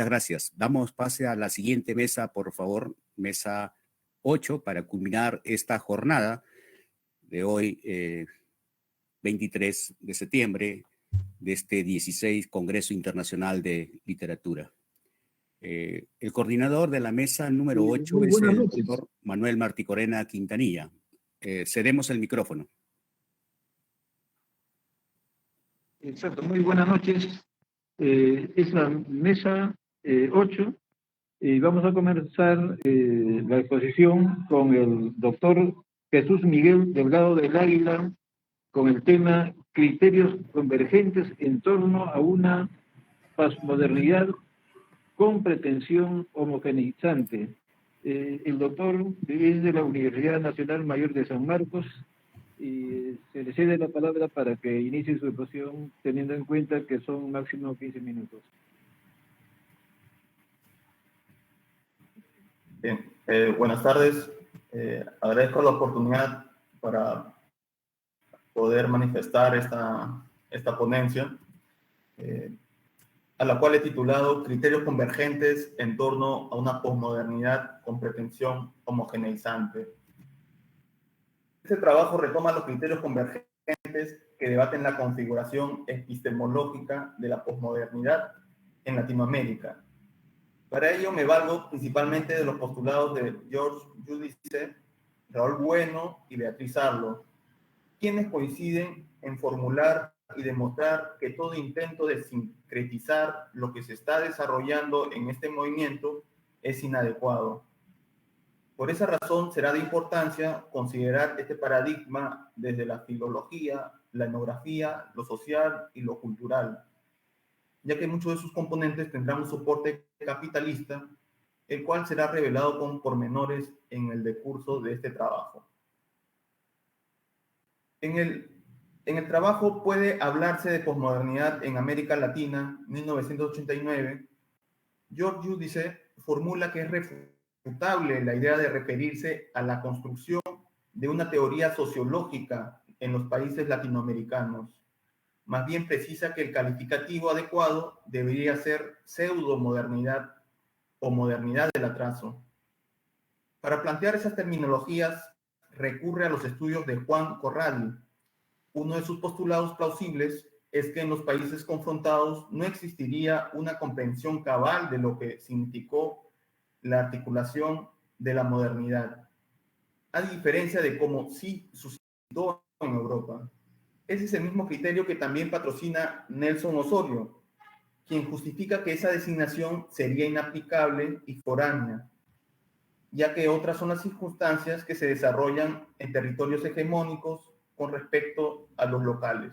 gracias. Damos pase a la siguiente mesa, por favor, mesa 8, para culminar esta jornada de hoy, 23 de septiembre, de este 16 Congreso Internacional de Literatura. El coordinador de la mesa número 8 es el doctor Manuel Marticorena Quintanilla. Cedemos el micrófono. Exacto, muy buenas noches. Es la mesa 8 y vamos a comenzar la exposición con el doctor Jesús Miguel Delgado del Águila con el tema Criterios convergentes en torno a una posmodernidad con pretensión homogeneizante. El doctor es de la Universidad Nacional Mayor de San Marcos y se le cede la palabra para que inicie su exposición teniendo en cuenta que son máximo 15 minutos. Bien, buenas tardes. Agradezco la oportunidad para poder manifestar esta ponencia, a la cual he titulado Criterios convergentes en torno a una posmodernidad con pretensión homogeneizante. Este trabajo retoma los criterios convergentes que debaten la configuración epistemológica de la posmodernidad en Latinoamérica. Para ello me valgo principalmente de los postulados de George Giudice, Raúl Bueno y Beatriz Arlo, quienes coinciden en formular y demostrar que todo intento de sincretizar lo que se está desarrollando en este movimiento es inadecuado. Por esa razón será de importancia considerar este paradigma desde la filología, la etnografía, lo social y lo cultural, ya que muchos de sus componentes tendrán un soporte capitalista, el cual será revelado con pormenores en el decurso de este trabajo. En el trabajo Puede hablarse de posmodernidad en América Latina, 1989, George Giudice formula que es refutable la idea de referirse a la construcción de una teoría sociológica en los países latinoamericanos. Más bien precisa que el calificativo adecuado debería ser pseudomodernidad o modernidad del atraso. Para plantear esas terminologías, recurre a los estudios de Juan Corradi. Uno de sus postulados plausibles es que en los países confrontados no existiría una comprensión cabal de lo que significó la articulación de la modernidad, a diferencia de cómo sí suscitó en Europa. Ese es el mismo criterio que también patrocina Nelson Osorio, quien justifica que esa designación sería inaplicable y foránea, ya que otras son las circunstancias que se desarrollan en territorios hegemónicos con respecto a los locales.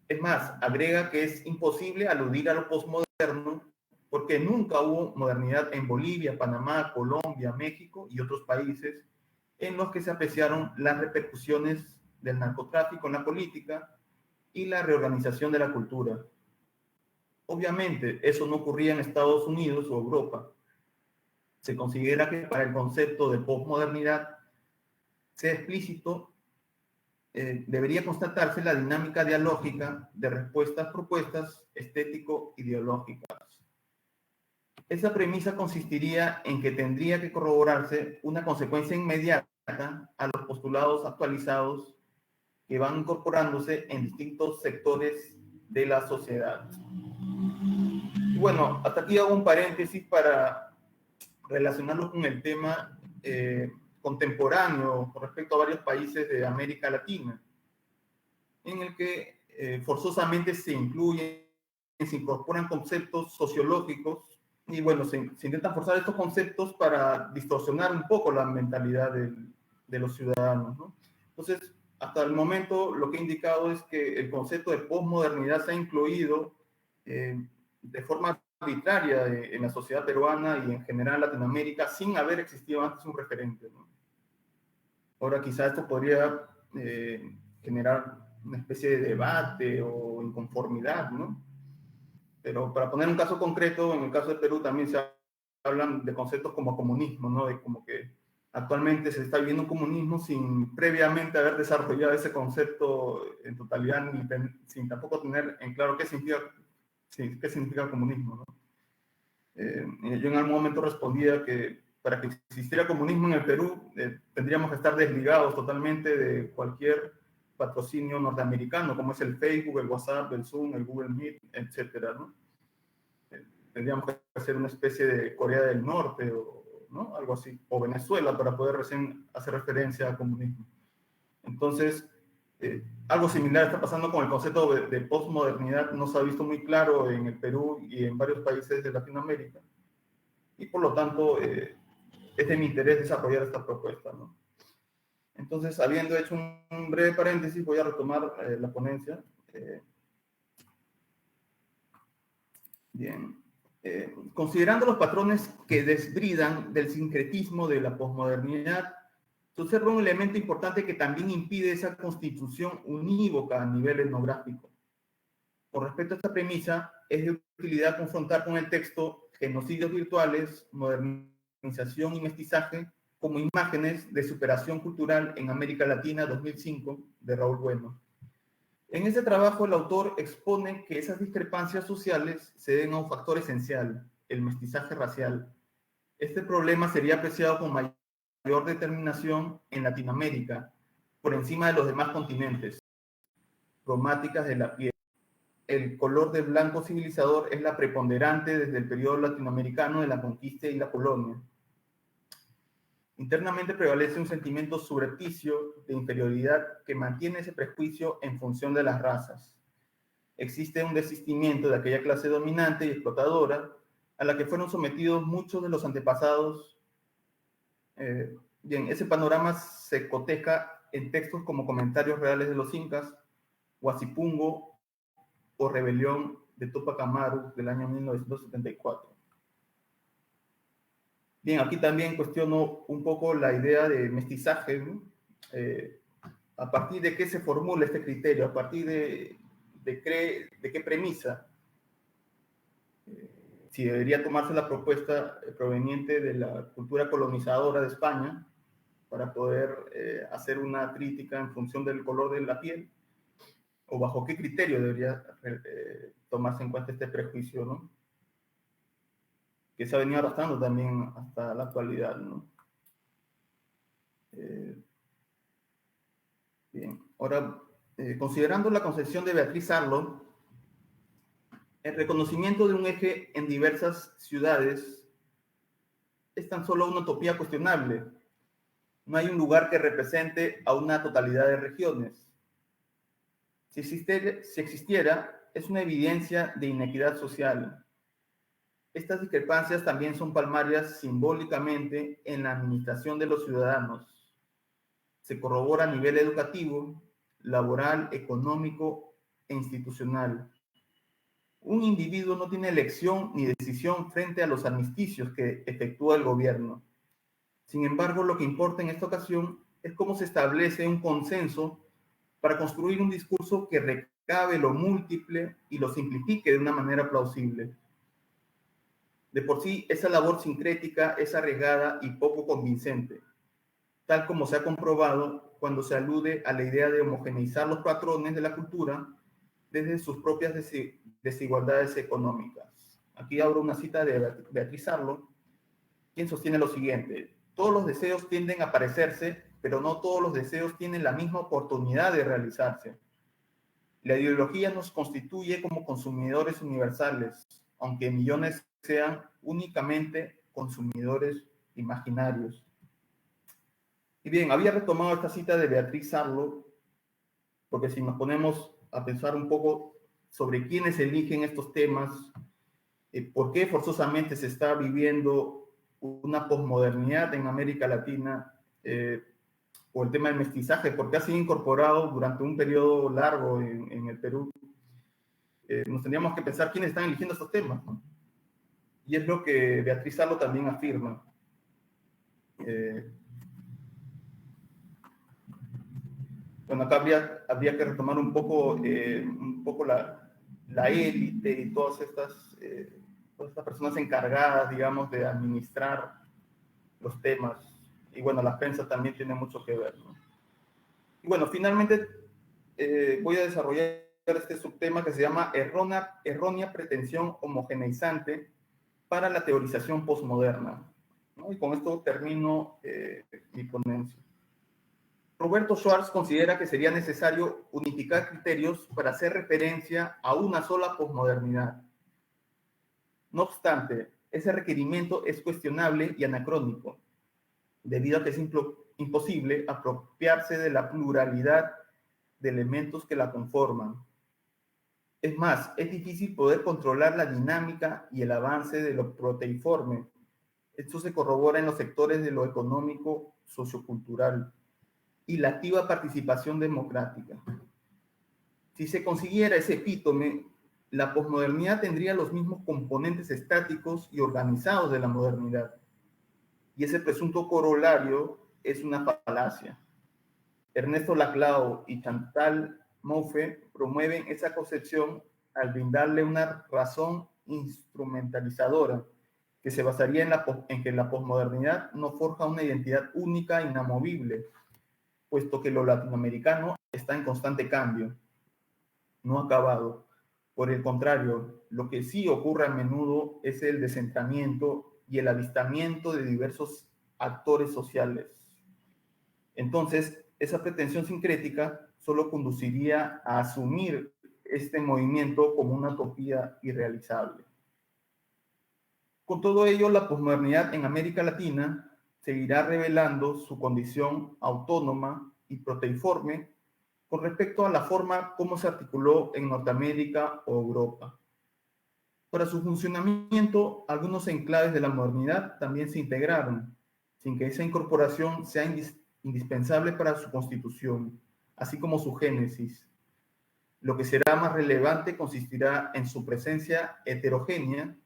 Es más, agrega que es imposible aludir a lo posmoderno porque nunca hubo modernidad en Bolivia, Panamá, Colombia, México y otros países en los que se apreciaron las repercusiones del narcotráfico en la política y la reorganización de la cultura. Obviamente, eso no ocurría en Estados Unidos o Europa. Se considera que para el concepto de posmodernidad sea explícito, debería constatarse la dinámica dialógica de respuestas propuestas estético-ideológicas. Esa premisa consistiría en que tendría que corroborarse una consecuencia inmediata a los postulados actualizados que van incorporándose en distintos sectores de la sociedad. Y bueno, hasta aquí hago un paréntesis para relacionarlo con el tema contemporáneo con respecto a varios países de América Latina, en el que forzosamente se incluyen, se incorporan conceptos sociológicos y bueno, se intentan forzar estos conceptos para distorsionar un poco la mentalidad de los ciudadanos, ¿no? Entonces, hasta el momento lo que he indicado es que el concepto de posmodernidad se ha incluido de forma arbitraria en la sociedad peruana y en general en Latinoamérica sin haber existido antes un referente, ¿no? Ahora quizá esto podría generar una especie de debate o inconformidad, ¿no? Pero para poner un caso concreto, en el caso de Perú también se hablan de conceptos como comunismo, ¿no? De como que actualmente se está viviendo un comunismo sin previamente haber desarrollado ese concepto en totalidad, sin tampoco tener en claro qué significa el comunismo, ¿no? Yo en algún momento respondía que para que existiera comunismo en el Perú tendríamos que estar desligados totalmente de cualquier patrocinio norteamericano, como es el Facebook, el WhatsApp, el Zoom, el Google Meet, etcétera, ¿no? Tendríamos que hacer una especie de Corea del Norte, ¿no? Algo así, o Venezuela, para poder recién hacer referencia al comunismo. Entonces, algo similar está pasando con el concepto de postmodernidad. No se ha visto muy claro en el Perú y en varios países de Latinoamérica. Y por lo tanto, es de mi interés desarrollar esta propuesta, ¿no? Entonces, habiendo hecho un breve paréntesis, voy a retomar la ponencia. Bien. Considerando los patrones que desbridan del sincretismo de la posmodernidad, se observa un elemento importante que también impide esa constitución unívoca a nivel etnográfico. Con respecto a esta premisa, es de utilidad confrontar con el texto Genocidios virtuales, modernización y mestizaje como imágenes de superación cultural en América Latina 2005 de Raúl Bueno. En ese trabajo el autor expone que esas discrepancias sociales se deben a un factor esencial, el mestizaje racial. Este problema sería apreciado con mayor determinación en Latinoamérica, por encima de los demás continentes. Cromáticas de la piel. El color de blanco civilizador es la preponderante desde el periodo latinoamericano de la conquista y la colonia. Internamente prevalece un sentimiento subrepticio de inferioridad que mantiene ese prejuicio en función de las razas. Existe un desistimiento de aquella clase dominante y explotadora a la que fueron sometidos muchos de los antepasados. Bien, ese panorama se coteja en textos como Comentarios Reales de los Incas, Huasipungo o Rebelión de Tupac Amaru del año 1974. Bien, aquí también cuestiono un poco la idea de mestizaje, ¿no? ¿A partir de qué se formula este criterio? ¿A partir de qué premisa? Si debería tomarse la propuesta proveniente de la cultura colonizadora de España para poder hacer una crítica en función del color de la piel, o bajo qué criterio debería tomarse en cuenta este prejuicio, ¿no? Que se ha venido arrastrando también hasta la actualidad, ¿no? Bien, ahora, considerando la concepción de Beatriz Arlo, el reconocimiento de un eje en diversas ciudades es tan solo una utopía cuestionable. No hay un lugar que represente a una totalidad de regiones. Si existiera, es una evidencia de inequidad social. Estas discrepancias también son palmarias simbólicamente en la administración de los ciudadanos. Se corrobora a nivel educativo, laboral, económico e institucional. Un individuo no tiene elección ni decisión frente a los armisticios que efectúa el gobierno. Sin embargo, lo que importa en esta ocasión es cómo se establece un consenso para construir un discurso que recabe lo múltiple y lo simplifique de una manera plausible. De por sí, esa labor sincrética es arriesgada y poco convincente, tal como se ha comprobado cuando se alude a la idea de homogeneizar los patrones de la cultura desde sus propias desigualdades económicas. Aquí abro una cita de Beatriz Arlo, quien sostiene lo siguiente: todos los deseos tienden a parecerse, pero no todos los deseos tienen la misma oportunidad de realizarse. La ideología nos constituye como consumidores universales, aunque millones sean únicamente consumidores imaginarios. Y bien, había retomado esta cita de Beatriz Arlo, porque si nos ponemos a pensar un poco sobre quiénes eligen estos temas, por qué forzosamente se está viviendo una posmodernidad en América Latina, o el tema del mestizaje, porque ha sido incorporado durante un periodo largo en el Perú, nos tendríamos que pensar quiénes están eligiendo estos temas, ¿no? Y es lo que Beatriz Arlo también afirma. Bueno, acá habría que retomar un poco la élite y todas estas personas encargadas, digamos, de administrar los temas. Y bueno, la prensa también tiene mucho que ver, ¿no? Y bueno, finalmente voy a desarrollar este subtema que se llama errónea pretensión homogeneizante para la teorización postmoderna, ¿no? Y con esto termino mi ponencia. Roberto Schwartz considera que sería necesario unificar criterios para hacer referencia a una sola posmodernidad. No obstante, ese requerimiento es cuestionable y anacrónico, debido a que es imposible apropiarse de la pluralidad de elementos que la conforman. Es más, es difícil poder controlar la dinámica y el avance de lo proteiforme. Esto se corrobora en los sectores de lo económico, sociocultural y la activa participación democrática. Si se consiguiera ese epítome, la posmodernidad tendría los mismos componentes estáticos y organizados de la modernidad. Y ese presunto corolario es una falacia. Ernesto Laclau y Chantal Mouffe promueven esa concepción al brindarle una razón instrumentalizadora que se basaría en que la posmodernidad no forja una identidad única e inamovible, puesto que lo latinoamericano está en constante cambio, no acabado. Por el contrario, lo que sí ocurre a menudo es el descentramiento y el avistamiento de diversos actores sociales. Entonces, esa pretensión sincrética solo conduciría a asumir este movimiento como una utopía irrealizable. Con todo ello, la posmodernidad en América Latina seguirá revelando su condición autónoma y proteiforme con respecto a la forma como se articuló en Norteamérica o Europa. Para su funcionamiento, algunos enclaves de la modernidad también se integraron, sin que esa incorporación sea indispensable para su constitución, así como su génesis. Lo que será más relevante consistirá en su presencia heterogénea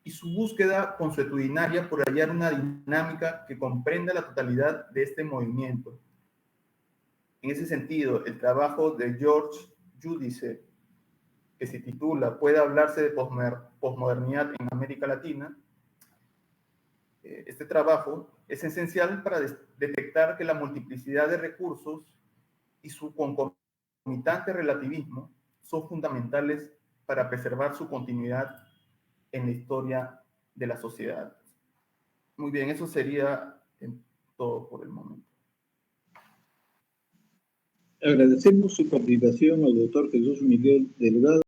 y su búsqueda consuetudinaria por hallar una dinámica que comprenda la totalidad de este movimiento. En ese sentido, el trabajo de George Giudice, que se titula ¿Puede hablarse de posmodernidad en América Latina? Este trabajo es esencial para detectar que la multiplicidad de recursos y su concomitante relativismo son fundamentales para preservar su continuidad en la historia de la sociedad. Muy bien, eso sería todo por el momento. Agradecemos su participación al doctor Jesús Miguel Delgado.